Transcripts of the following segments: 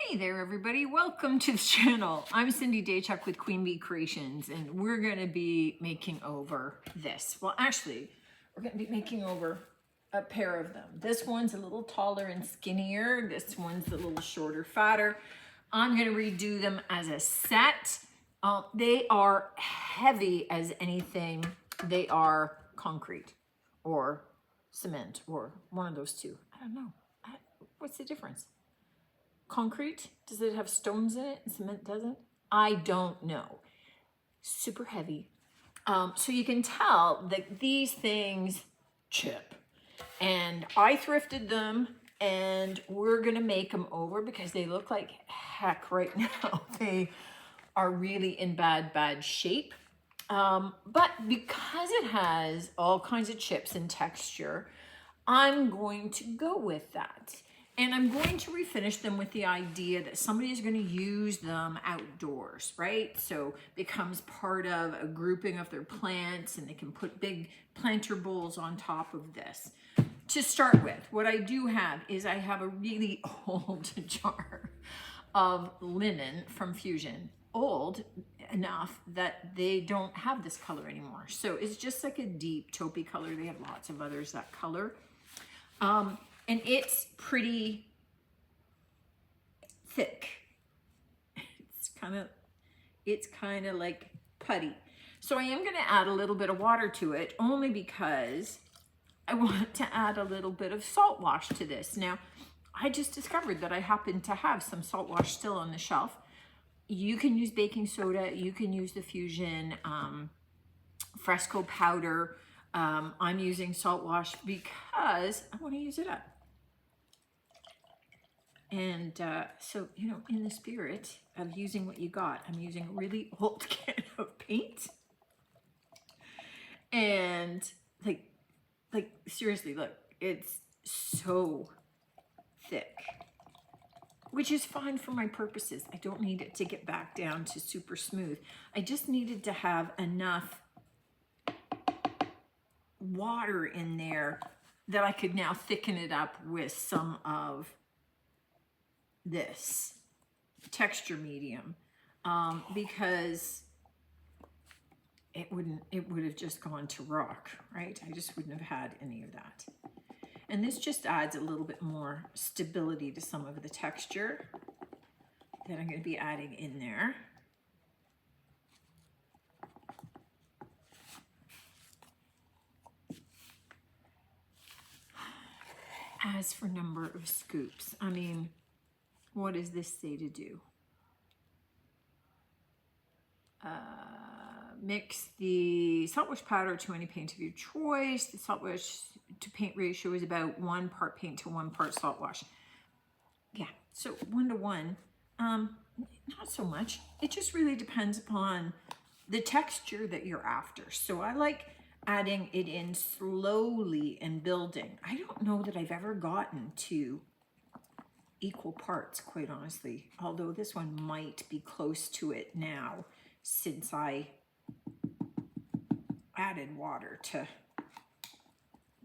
Hey there everybody, welcome to the channel. I'm Cindy Daychuck with Queen Bee Creations and we're going to be making over this. Well actually, we're going to be making over a pair of them. This one's a little taller and skinnier. This one's a little shorter, fatter. I'm going to redo them as a set. They are heavy as anything. They are concrete or cement or one of those two. I don't know. What's the difference? Concrete, does it have stones in it and cement doesn't? I don't know. Super heavy. So you can tell that these things chip. And I thrifted them and we're gonna make them over because they look like heck right now. They are really in bad shape. But because it has all kinds of chips and texture, I'm going to go with that. And I'm going to refinish them with the idea that somebody is going to use them outdoors, right? So becomes part of a grouping of their plants and they can put big planter bowls on top of this. To start with, what I do have is I have a really old jar of linen from Fusion. Old enough that they don't have this color anymore. So it's just like a deep taupey color. They have lots of others that color. And it's pretty thick. It's kind of like putty. So I am going to add a little bit of water to it only because I want to add a little bit of salt wash to this. Now, I just discovered that I happen to have some salt wash still on the shelf. You can use baking soda. You can use the Fusion Fresco powder. I'm using salt wash because I want to use it up. And so, you know, in the spirit of using what you got, I'm using a really old can of paint. And like seriously, look, it's so thick, which is fine for my purposes. I don't need it to get back down to super smooth. I just needed to have enough water in there that I could now thicken it up with some of this texture medium because it would have just gone to rock, right? I just wouldn't have had any of that. And this just adds a little bit more stability to some of the texture that I'm going to be adding in there. As for number of scoops, I mean, what does this say to do? Mix the salt wash powder to any paint of your choice. The salt wash to paint ratio is about 1 part paint to 1 part salt wash. Yeah, so 1 to 1. Not so much. It just really depends upon the texture that you're after. So I like adding it in slowly and building. I don't know that I've ever gotten to equal parts, quite honestly, although this one might be close to it now since I added water to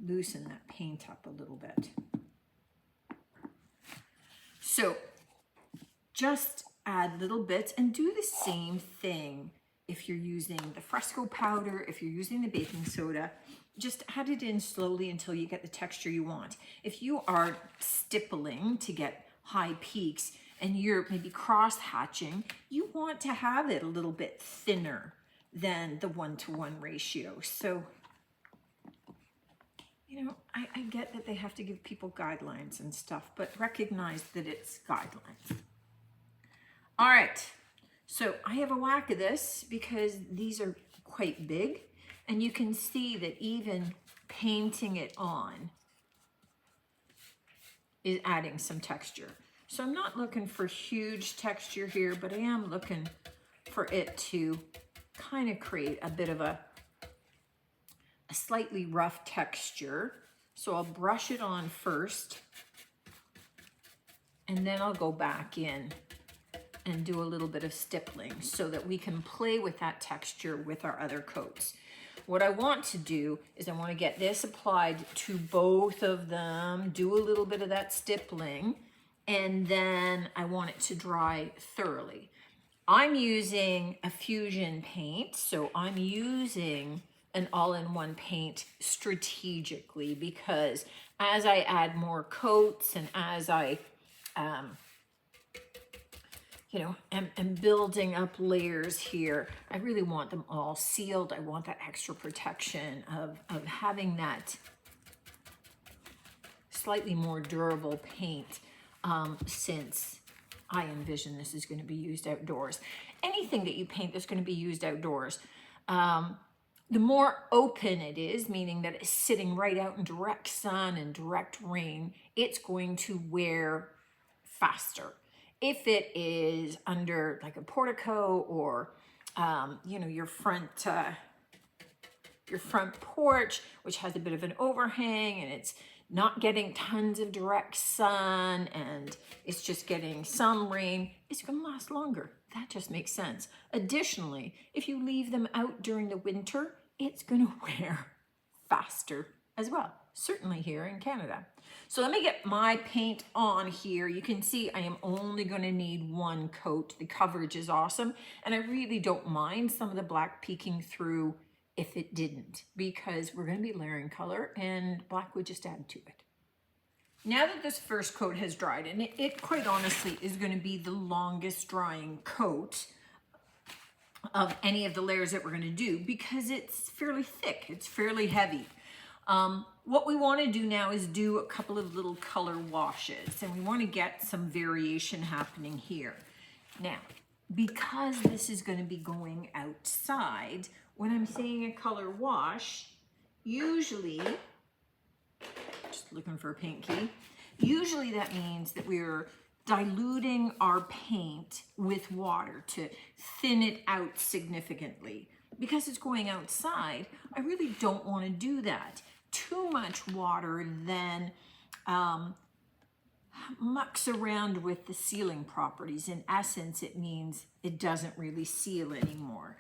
loosen that paint up a little bit. So just add little bits and do the same thing if you're using the Fresco powder, if you're using the baking soda. Just add it in slowly until you get the texture you want. If you are stippling to get high peaks and you're maybe cross hatching, you want to have it a little bit thinner than the 1-to-1 ratio. So, you know, I get that they have to give people guidelines and stuff, but recognize that it's guidelines. All right, so I have a whack of this because these are quite big. And you can see that even painting it on is adding some texture. So I'm not looking for huge texture here, but I am looking for it to kind of create a bit of a slightly rough texture. So I'll brush it on first, and then I'll go back in and do a little bit of stippling so that we can play with that texture with our other coats. What I want to do is I want to get this applied to both of them, do a little bit of that stippling, and then I want it to dry thoroughly. I'm using a fusion paint, so I'm using an all-in-one paint strategically because as I add more coats and as I am building up layers here, I really want them all sealed. I want that extra protection of having that slightly more durable paint, since I envision this is going to be used outdoors. Anything that you paint that's going to be used outdoors, the more open it is, meaning that it's sitting right out in direct sun and direct rain, it's going to wear faster. If it is under like a portico or your front porch, which has a bit of an overhang and it's not getting tons of direct sun and it's just getting some rain, it's going to last longer. That just makes sense. Additionally, if you leave them out during the winter, it's going to wear faster as well, certainly here in Canada. So let me get my paint on here. You can see I am only going to need one coat. The coverage is awesome, and I really don't mind some of the black peeking through if it didn't, because we're going to be layering color and black would just add to it. Now that this first coat has dried, and it quite honestly is going to be the longest drying coat of any of the layers that we're going to do because it's fairly thick, it's fairly heavy. What we want to do now is do a couple of little color washes, and we want to get some variation happening here. Now, because this is going to be going outside, when I'm saying a color wash, usually, just looking for a paint key, usually that means that we're diluting our paint with water to thin it out significantly. Because it's going outside, I really don't want to do that. Too much water then mucks around with the sealing properties. In essence, it means it doesn't really seal anymore.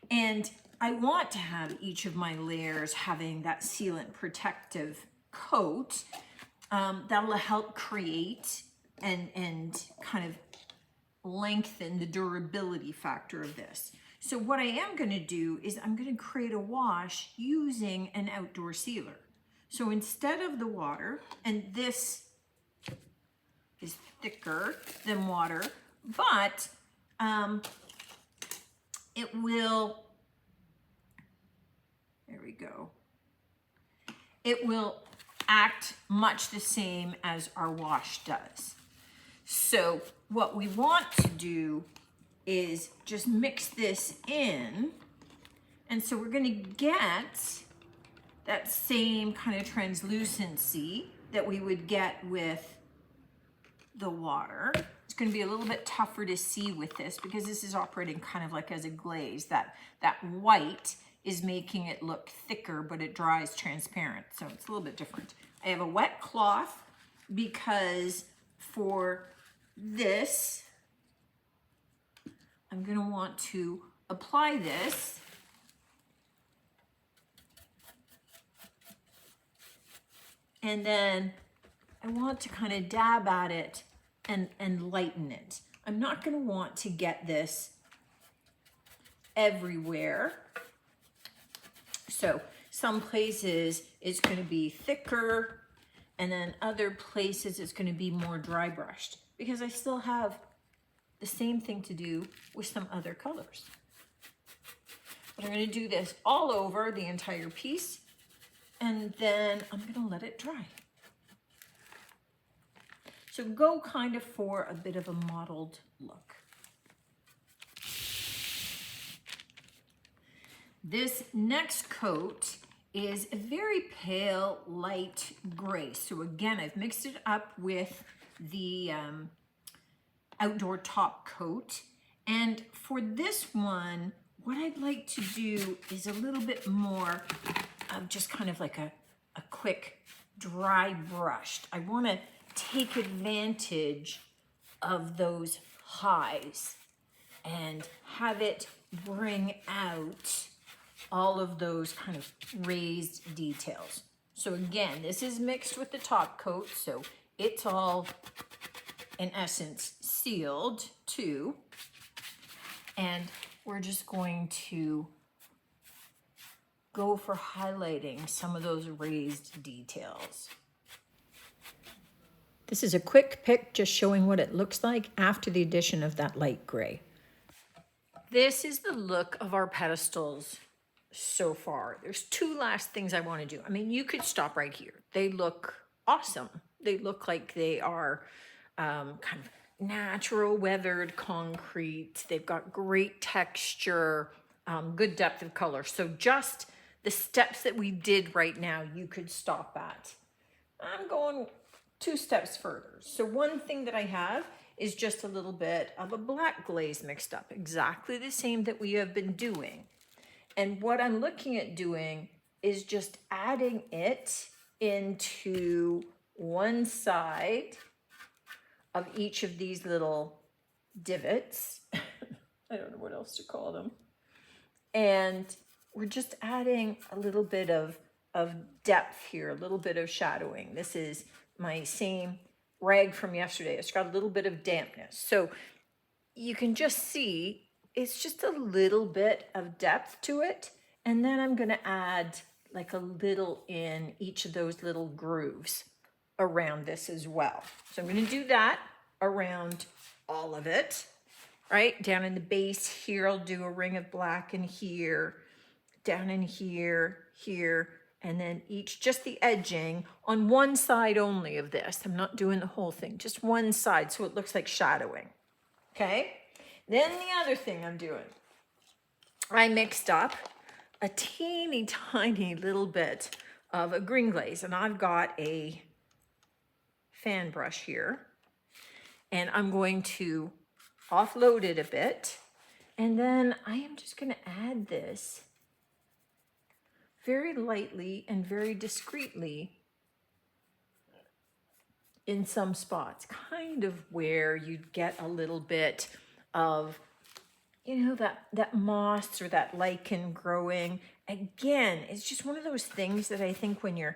And I want to have each of my layers having that sealant protective coat that'll help create and kind of lengthen the durability factor of this. So what I am going to do is I'm going to create a wash using an outdoor sealer. So instead of the water, and this is thicker than water, but it will, there we go, it will act much the same as our wash does. So what we want to do is just mix this in. And so we're going to get that same kind of translucency that we would get with the water. It's going to be a little bit tougher to see with this because this is operating kind of like as a glaze. That white is making it look thicker, but it dries transparent. So it's a little bit different. I have a wet cloth because for this, I'm going to want to apply this and then I want to kind of dab at it and lighten it. I'm not going to want to get this everywhere. So some places it's going to be thicker and then other places it's going to be more dry brushed because I still have the same thing to do with some other colors. But I'm going to do this all over the entire piece and then I'm going to let it dry. So go kind of for a bit of a mottled look. This next coat is a very pale light gray. So again, I've mixed it up with the outdoor top coat. And for this one, what I'd like to do is a little bit more of just kind of like a quick dry brushed. I want to take advantage of those highs and have it bring out all of those kind of raised details. So again, this is mixed with the top coat, so it's all in essence, sealed too. And we're just going to go for highlighting some of those raised details. This is a quick pic just showing what it looks like after the addition of that light gray. This is the look of our pedestals so far. There's two last things I want to do. I mean, you could stop right here. They look awesome. They look like they are kind of natural weathered concrete. They've got great texture, good depth of color. So just the steps that we did right now, you could stop at. I'm going 2 steps further. So one thing that I have is just a little bit of a black glaze mixed up, exactly the same that we have been doing. And what I'm looking at doing is just adding it into one side of each of these little divots. I don't know what else to call them. And we're just adding a little bit of depth here, a little bit of shadowing. This is my same rag from yesterday. It's got a little bit of dampness. So you can just see it's just a little bit of depth to it. And then I'm going to add like a little in each of those little grooves around this as well. So I'm going to do that around all of it, right? Down in the base here, I'll do a ring of black in here, down in here, here, and then each, just the edging on one side only of this. I'm not doing the whole thing, just one side so it looks like shadowing, okay? Then the other thing I'm doing, I mixed up a teeny tiny little bit of a green glaze, and I've got a fan brush here, and I'm going to offload it a bit, and then I am just going to add this very lightly and very discreetly in some spots, kind of where you'd get a little bit of, you know, that moss or that lichen growing. Again, it's just one of those things that I think when you're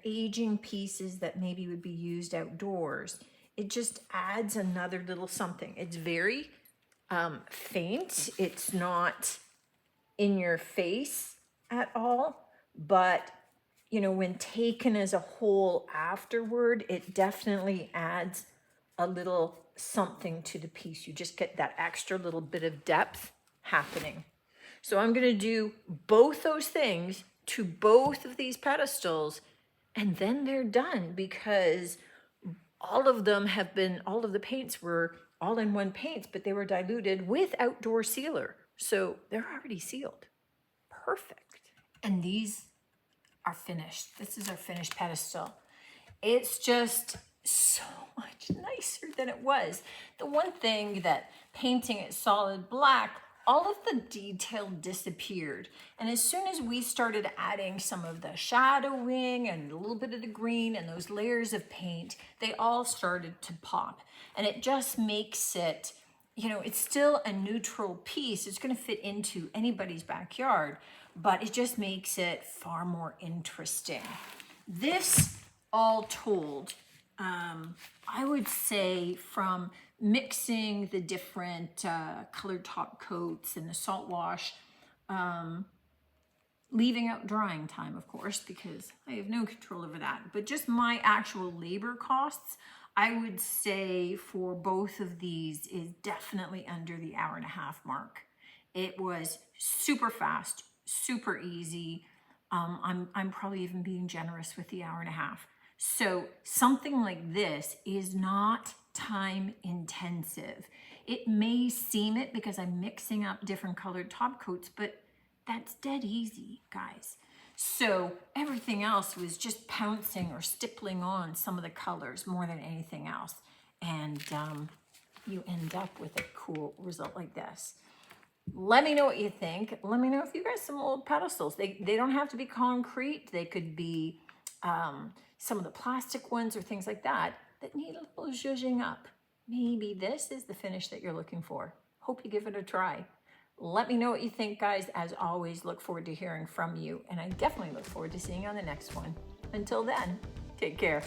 aging pieces that maybe would be used outdoors, it just adds another little something. It's very faint. It's not in your face at all, but you know, when taken as a whole afterward, it definitely adds a little something to the piece. You just get that extra little bit of depth happening. So I'm going to do both those things to both of these pedestals, and then they're done, because all of the paints were all-in-one paints, but they were diluted with outdoor sealer. So they're already sealed. Perfect. And these are finished. This is our finished pedestal. It's just so much nicer than it was. The one thing that painting it solid black, all of the detail disappeared. And as soon as we started adding some of the shadowing and a little bit of the green and those layers of paint, they all started to pop. And it just makes it, you know, it's still a neutral piece. It's going to fit into anybody's backyard, but it just makes it far more interesting. This, all told, I would say from mixing the different colored top coats and the salt wash, leaving out drying time, of course, because I have no control over that, but just my actual labor costs, I would say for both of these is definitely under the hour-and-a-half mark. It was super fast, super easy. I'm probably even being generous with the hour-and-a-half. So something like this is not time intensive. It may seem it because I'm mixing up different colored top coats, but that's dead easy, guys. So everything else was just pouncing or stippling on some of the colors more than anything else. And you end up with a cool result like this. Let me know what you think. Let me know if you guys some old pedestals. They don't have to be concrete. They could be some of the plastic ones or things like that need a little zhuzhing up. Maybe this is the finish that you're looking for. Hope you give it a try. Let me know what you think, guys. As always, look forward to hearing from you, and I definitely look forward to seeing you on the next one. Until then, take care.